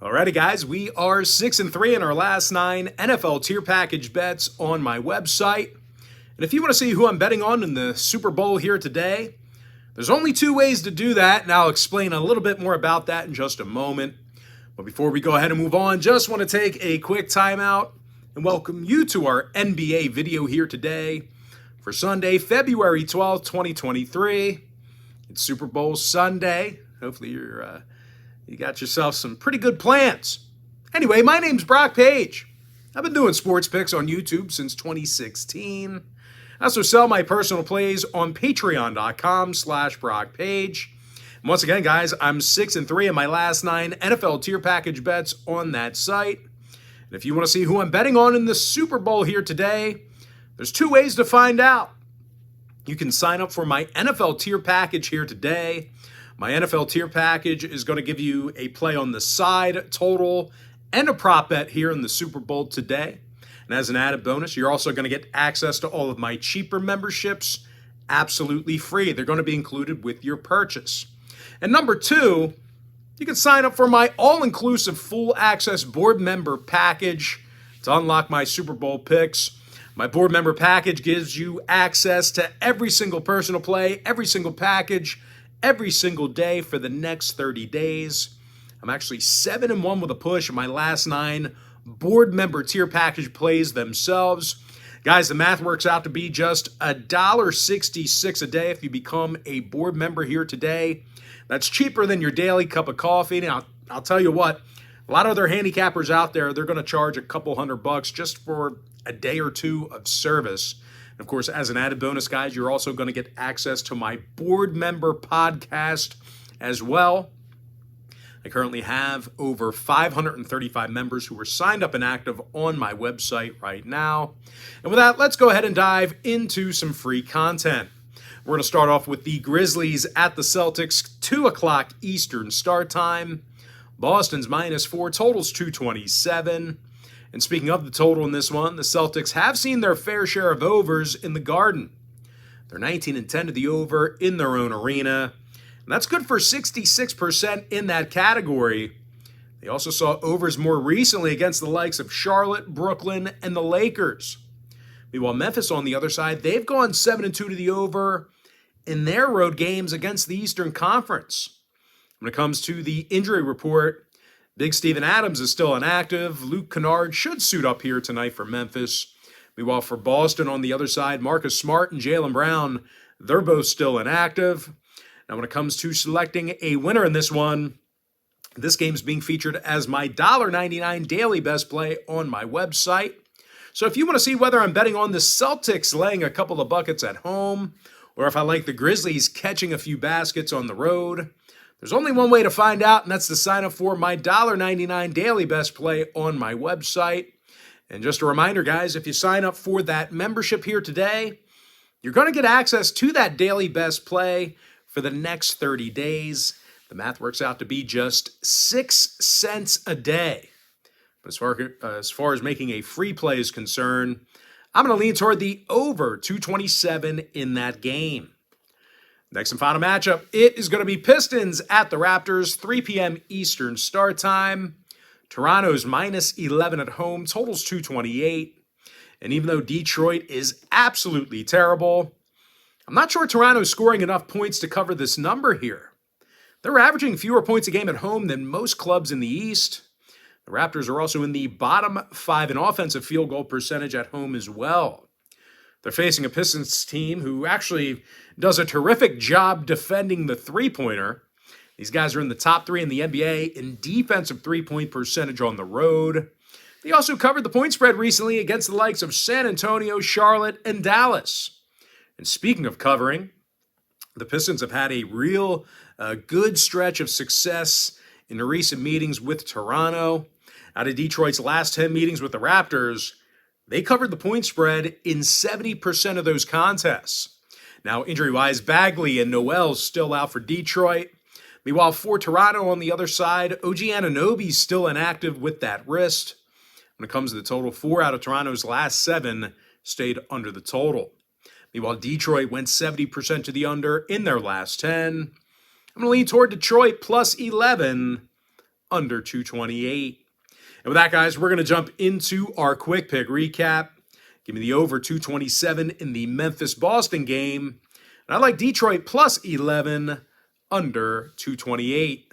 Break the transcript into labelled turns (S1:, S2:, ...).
S1: Alrighty, guys, we are 6-3 in our last 9 NFL tier package bets on my website. And if you want to see who I'm betting on in the Super Bowl here today, there's only 2 ways to do that, and I'll explain a little bit more about that in just a moment. But before we go ahead and move on, just want to take a quick timeout and welcome you to our NBA video here today for Sunday, February 12th, 2023. It's Super Bowl Sunday. Hopefully you got yourself some pretty good plans. Anyway, my name's Brock Page. I've been doing sports picks on YouTube since 2016. I also sell my personal plays on patreon.com/BrockPage. And once again, guys, I'm 6-3 in my last 9 NFL tier package bets on that site. And if you want to see who I'm betting on in the Super Bowl here today, there's 2 ways to find out. You can sign up for my NFL tier package here today. My NFL tier package is going to give you a play on the side, total, and a prop bet here in the Super Bowl today. And as an added bonus, you're also going to get access to all of my cheaper memberships absolutely free. They're going to be included with your purchase. And number 2, you can sign up for my all-inclusive full access board member package to unlock my Super Bowl picks. My board member package gives you access to every single personal play, every single package, every single day for the next 30 days. I'm actually 7-1 with a push in my last 9 board member tier package plays themselves. Guys, the math works out to be just $1.66 a day if you become a board member here today. That's cheaper than your daily cup of coffee. Now, I'll tell you what, a lot of other handicappers out there, they're going to charge a couple $100 just for a day or 2 of service. Of course, as an added bonus, guys, you're also going to get access to my board member podcast as well. I currently have over 535 members who are signed up and active on my website right now. And with that, let's go ahead and dive into some free content. We're going to start off with the Grizzlies at the Celtics, 2 o'clock Eastern start time. Boston's -4, totals 227. And speaking of the total in this one, the Celtics have seen their fair share of overs in the Garden. They're 19-10 to the over in their own arena. And that's good for 66% in that category. They also saw overs more recently against the likes of Charlotte, Brooklyn, and the Lakers. Meanwhile, Memphis on the other side, they've gone 7-2 to the over in their road games against the Eastern Conference. When it comes to the injury report, Big Steven Adams is still inactive. Luke Kennard should suit up here tonight for Memphis. Meanwhile, for Boston on the other side, Marcus Smart and Jaylen Brown, they're both still inactive. Now, when it comes to selecting a winner in this one, this game is being featured as my $1.99 daily best play on my website. So if you want to see whether I'm betting on the Celtics laying a couple of buckets at home, or if I like the Grizzlies catching a few baskets on the road, there's only one way to find out, and that's to sign up for my $1.99 daily best play on my website. And just a reminder, guys, if you sign up for that membership here today, you're going to get access to that daily best play for the next 30 days. The math works out to be just 6 cents a day. But as far as making a free play is concerned, I'm going to lean toward the over 227 in that game. Next and final matchup, it is going to be Pistons at the Raptors, 3 p.m. Eastern start time. Toronto's -11 at home, totals 228. And even though Detroit is absolutely terrible, I'm not sure Toronto's scoring enough points to cover this number here. They're averaging fewer points a game at home than most clubs in the East. The Raptors are also in the bottom 5 in offensive field goal percentage at home as well. They're facing a Pistons team who actually does a terrific job defending the three-pointer. These guys are in the top 3 in the NBA in defensive three-point percentage on the road. They also covered the point spread recently against the likes of San Antonio, Charlotte, and Dallas. And speaking of covering, the Pistons have had a real good stretch of success in the recent meetings with Toronto. Out of Detroit's last 10 meetings with the Raptors, they covered the point spread in 70% of those contests. Now, injury-wise, Bagley and Noel still out for Detroit. Meanwhile, for Toronto on the other side, OG Anunoby's still inactive with that wrist. When it comes to the total, 4 out of Toronto's last 7 stayed under the total. Meanwhile, Detroit went 70% to the under in their last 10. I'm going to lean toward Detroit plus 11 under 228. And with that, guys, we're going to jump into our quick pick recap. Give me the over 227 in the Memphis-Boston game. And I like Detroit plus 11, under 228.